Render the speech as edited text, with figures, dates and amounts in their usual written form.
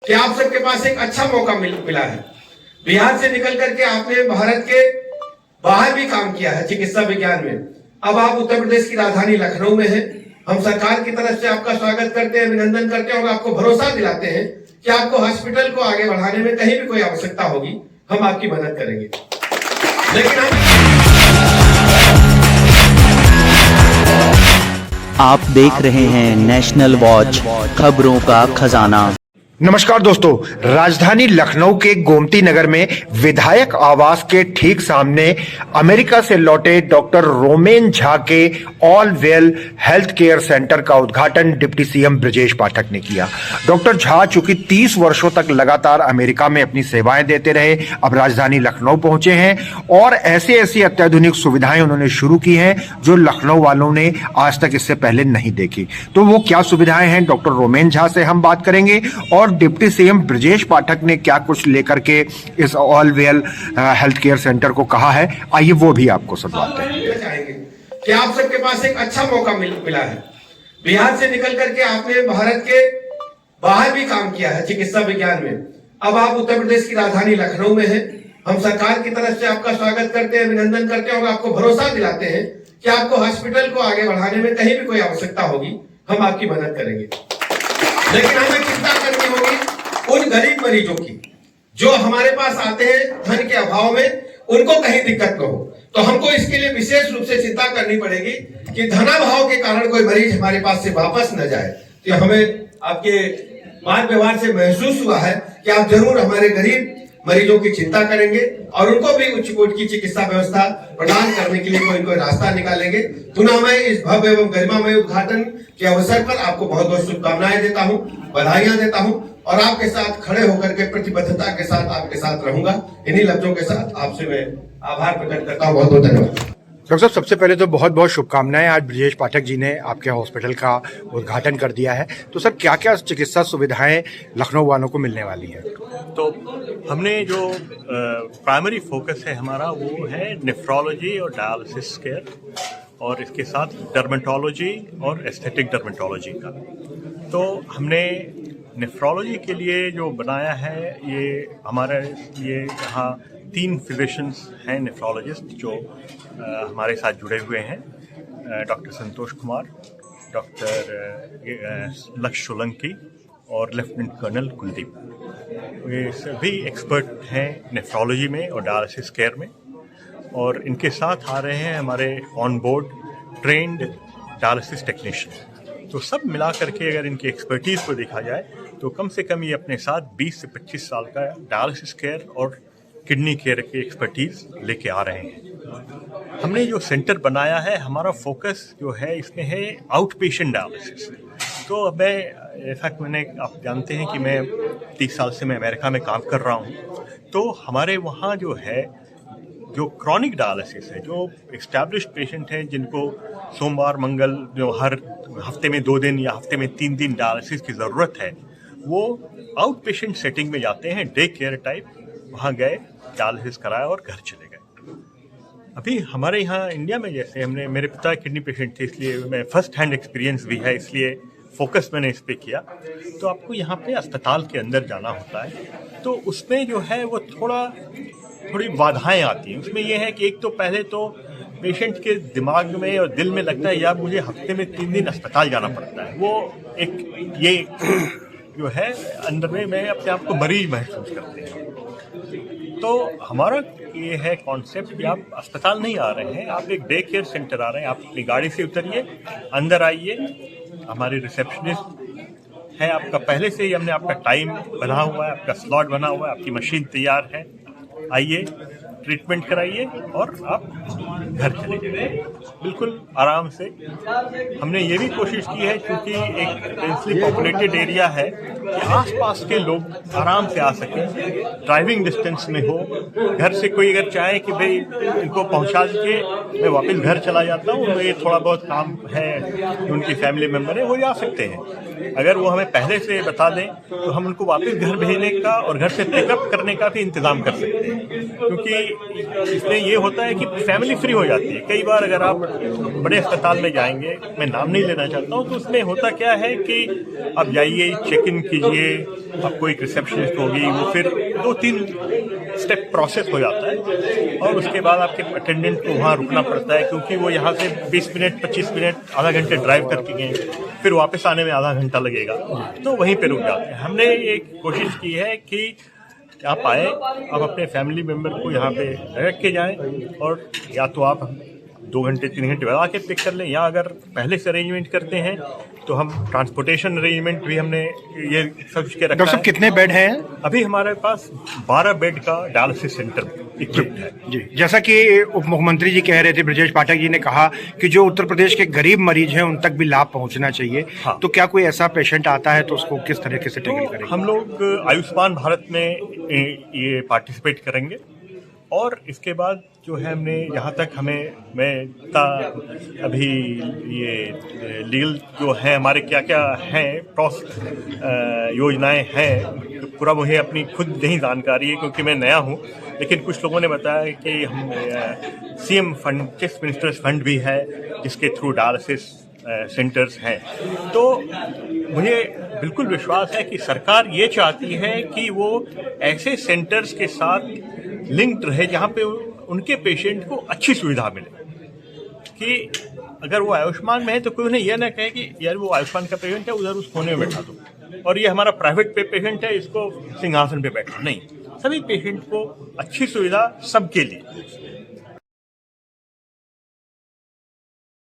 कि आप सबके पास एक अच्छा मौका मिला है। बिहार से निकल करके आपने भारत के बाहर भी काम किया है चिकित्सा विज्ञान में। अब आप उत्तर प्रदेश की राजधानी लखनऊ में हैं। हम सरकार की तरफ से आपका स्वागत करते हैं, अभिनंदन करते हैं और आपको भरोसा दिलाते हैं कि आपको हॉस्पिटल को आगे बढ़ाने में कहीं भी कोई आवश्यकता होगी हम आपकी मदद करेंगे। लेकिन आप देख रहे हैं नेशनल वॉच, खबरों का खजाना। नमस्कार दोस्तों, राजधानी लखनऊ के गोमती नगर में विधायक आवास के ठीक सामने अमेरिका से लौटे डॉक्टर रोमेन झा के all well health care centre का उद्घाटन डिप्टी सीएम ब्रजेश पाठक ने किया। डॉक्टर झा चूंकि 30 वर्षों तक लगातार अमेरिका में अपनी सेवाएं देते रहे, अब राजधानी लखनऊ पहुंचे हैं और ऐसी अत्याधुनिक सुविधाएं उन्होंने शुरू की हैं जो लखनऊ वालों ने आज तक इससे पहले नहीं देखी। तो वो क्या सुविधाएं हैं, डॉक्टर रोमेन झा से हम बात करेंगे और डिप्टी सीएम ब्रजेश पाठक ने क्या कुछ लेकर के इस all well health care centre को कहा है, आइए वो भी आपको सुनवाते हैं। चाहेंगे कि आप सबके पास एक अच्छा मौका मिला है। बिहार से निकल करके आपने भारत के बाहर भी काम किया है चिकित्सा विज्ञान में। अब आप उत्तर प्रदेश की राजधानी लखनऊ में हैं। हम सरकार की तरफ से आपका स्वागत करते हैं, अभिनंदन करते हैं और आपको भरोसा दिलाते हैं कि आपको हॉस्पिटल को आगे बढ़ाने में कहीं भी कोई आवश्यकता होगी हम आपकी मदद करेंगे। लेकिन हमें चिंता करनी होगी उन गरीब मरीजों की जो हमारे पास आते हैं धन के अभाव में, उनको कहीं दिक्कत न हो। तो हमको इसके लिए विशेष रूप से चिंता करनी पड़ेगी कि धनाभाव के कारण कोई मरीज हमारे पास से वापस न जाए। तो हमें आपके बात व्यवहार से महसूस हुआ है कि आप जरूर हमारे गरीब मरीजों की चिंता करेंगे और उनको भी उच्च कोटि की चिकित्सा व्यवस्था प्रदान करने के लिए कोई रास्ता निकालेंगे। पुनः मैं इस भव्य एवं गरिमामय उद्घाटन के अवसर पर आपको बहुत बहुत शुभकामनाएं देता हूं, बधाइयां देता हूं और आपके साथ खड़े होकर के प्रतिबद्धता के साथ आपके साथ रहूंगा। इन्हीं लफ्जों के साथ आपसे मैं आभार प्रकट करता हूं। बहुत बहुत धन्यवाद। डॉक्टर साहब, सबसे पहले तो बहुत बहुत शुभकामनाएं। आज ब्रजेश पाठक जी ने आपके हॉस्पिटल का उद्घाटन कर दिया है, तो सर क्या क्या चिकित्सा सुविधाएं लखनऊ वालों को मिलने वाली हैं? तो हमने जो प्राइमरी फोकस है हमारा वो है नेफ्रोलॉजी और डायलिसिस केयर और इसके साथ डर्मेटोलॉजी और एस्थेटिक डर्मेटोलॉजी का। तो हमने नेफ्रोलॉजी के लिए जो बनाया है ये यहाँ 3 फिजिशियंस हैं नेफ्रोलॉजिस्ट जो हमारे साथ जुड़े हुए हैं, डॉक्टर संतोष कुमार, डॉक्टर लक्ष्य सोलंकी और लेफ्टिनेंट कर्नल कुलदीप। ये सभी एक्सपर्ट हैं नेफ्रोलॉजी में और डायलिसिस केयर में और इनके साथ आ रहे हैं हमारे on board trend dialysis technician. तो सब मिला करके अगर इनकी एक्सपर्टीज़ को देखा जाए तो कम से कम ये अपने साथ 20 से 25 साल का डायलिसिस केयर और किडनी केयर की एक्सपर्टीज़ लेके आ रहे हैं। हमने जो सेंटर बनाया है, हमारा फोकस जो है इसमें है आउट पेशेंट डायलिसिस। तो अब आप जानते हैं कि मैं 30 साल से मैं अमेरिका में काम कर रहा हूँ। तो हमारे वहाँ जो है जो क्रॉनिक डायलिसिस है, जो एस्टैब्लिश्ड पेशेंट हैं जिनको सोमवार मंगल जो हर हफ्ते में 2 दिन या हफ्ते में 3 दिन डायलिसिस की ज़रूरत है, वो आउट पेशेंट सेटिंग में जाते हैं, डे केयर टाइप। वहाँ गए, डायलिसिस कराया और घर चले गए। अभी हमारे यहाँ इंडिया में जैसे मेरे पिता किडनी पेशेंट थे, इसलिए मैं फर्स्ट हैंड एक्सपीरियंस भी है, इसलिए फोकस मैंने इस पे किया। तो आपको यहाँ पे अस्पताल के अंदर जाना होता है, तो उसमें जो है वो थोड़ी बाधाएं आती हैं। उसमें यह है कि एक तो पहले तो पेशेंट के दिमाग में और दिल में लगता है यार मुझे हफ्ते में 3 दिन अस्पताल जाना पड़ता है। वो ये जो है अंदर में मैं अपने आप को मरीज महसूस करते हैं। तो हमारा ये है कॉन्सेप्ट कि आप अस्पताल नहीं आ रहे हैं, आप एक डे केयर सेंटर आ रहे हैं। आप अपनी गाड़ी से उतरिए, अंदर आइए, हमारी रिसेप्शनिस्ट है, आपका पहले से ही हमने आपका टाइम बना हुआ है, आपका स्लॉट बना हुआ है, आपकी मशीन तैयार है, आइए ट्रीटमेंट कराइए और आप घर चले जाइए बिल्कुल आराम से। हमने ये भी कोशिश की है क्योंकि एक डेंसली पॉपुलेटेड एरिया है कि आसपास के लोग आराम से आ सकें, ड्राइविंग डिस्टेंस में हो। घर से कोई अगर चाहे कि भाई इनको पहुंचा दीजिए मैं वापस घर चला जाता हूँ, ये थोड़ा बहुत काम है, उनकी फैमिली मेम्बर है वो जा सकते हैं। अगर वो हमें पहले से बता दें तो हम उनको वापस घर भेजने का और घर से पिकअप करने का भी इंतजाम कर सकते हैं, क्योंकि इसमें ये होता है कि फैमिली फ्री हो जाती है। कई बार अगर आप बड़े अस्पताल में जाएंगे, मैं नाम नहीं लेना चाहता हूँ, तो उसमें होता क्या है कि आप जाइए, चेक इन कीजिए, आपको एक रिसेप्शनिस्ट होगी, वो फिर 2-3 स्टेप प्रोसेस हो जाता है और उसके बाद आपके अटेंडेंट को वहाँ रुकना पड़ता है, क्योंकि वो यहाँ से 20 मिनट 25 मिनट आधा घंटे ड्राइव करके गए, फिर वापस आने में आधा घंटा लगेगा, तो वहीं पे रुक जाते हैं। हमने एक कोशिश की है कि आप आए, आप अपने फैमिली मेम्बर को यहाँ पे रख के जाएं, और या तो आप 2 घंटे 3 घंटे बाद आके पिक कर लें, या अगर पहले से अरेंजमेंट करते हैं तो हम ट्रांसपोर्टेशन अरेंजमेंट भी हमने ये सब के रखा है। डॉक्टर साहब कितने बेड हैं? अभी हमारे पास 12 बेड का डायलिसिस सेंटर इक्विप्ड है। जी, जैसा कि उप मुख्यमंत्री जी कह रहे थे, ब्रजेश पाठक जी ने कहा कि जो उत्तर प्रदेश के गरीब मरीज हैं उन तक भी लाभ पहुंचना चाहिए। हाँ। तो क्या कोई ऐसा पेशेंट आता है तो उसको किस तरीके से टैकल करेंगे? हम लोग आयुष्मान भारत में ये पार्टिसिपेट करेंगे, और इसके बाद जो है हमने यहाँ तक अभी ये लीगल जो है हमारे क्या क्या हैं योजनाएं हैं, पूरा मुझे अपनी खुद नहीं जानकारी है क्योंकि मैं नया हूँ, लेकिन कुछ लोगों ने बताया कि हम CM fund, chief ministers fund भी है जिसके थ्रू डायलिसिस सेंटर्स हैं। तो मुझे बिल्कुल विश्वास है कि सरकार ये चाहती है कि वो ऐसे सेंटर्स के साथ लिंक्ड रहे जहाँ पे उनके पेशेंट को अच्छी सुविधा मिले, कि अगर वो आयुष्मान में है तो कोई उन्हें यह ना कहे कि यार वो आयुष्मान का पेशेंट है, उधर उस कोने में बैठा दो, और ये हमारा प्राइवेट पेशेंट है, इसको सिंहासन पे बैठा नहीं। सभी पेशेंट को अच्छी सुविधा सबके लिए।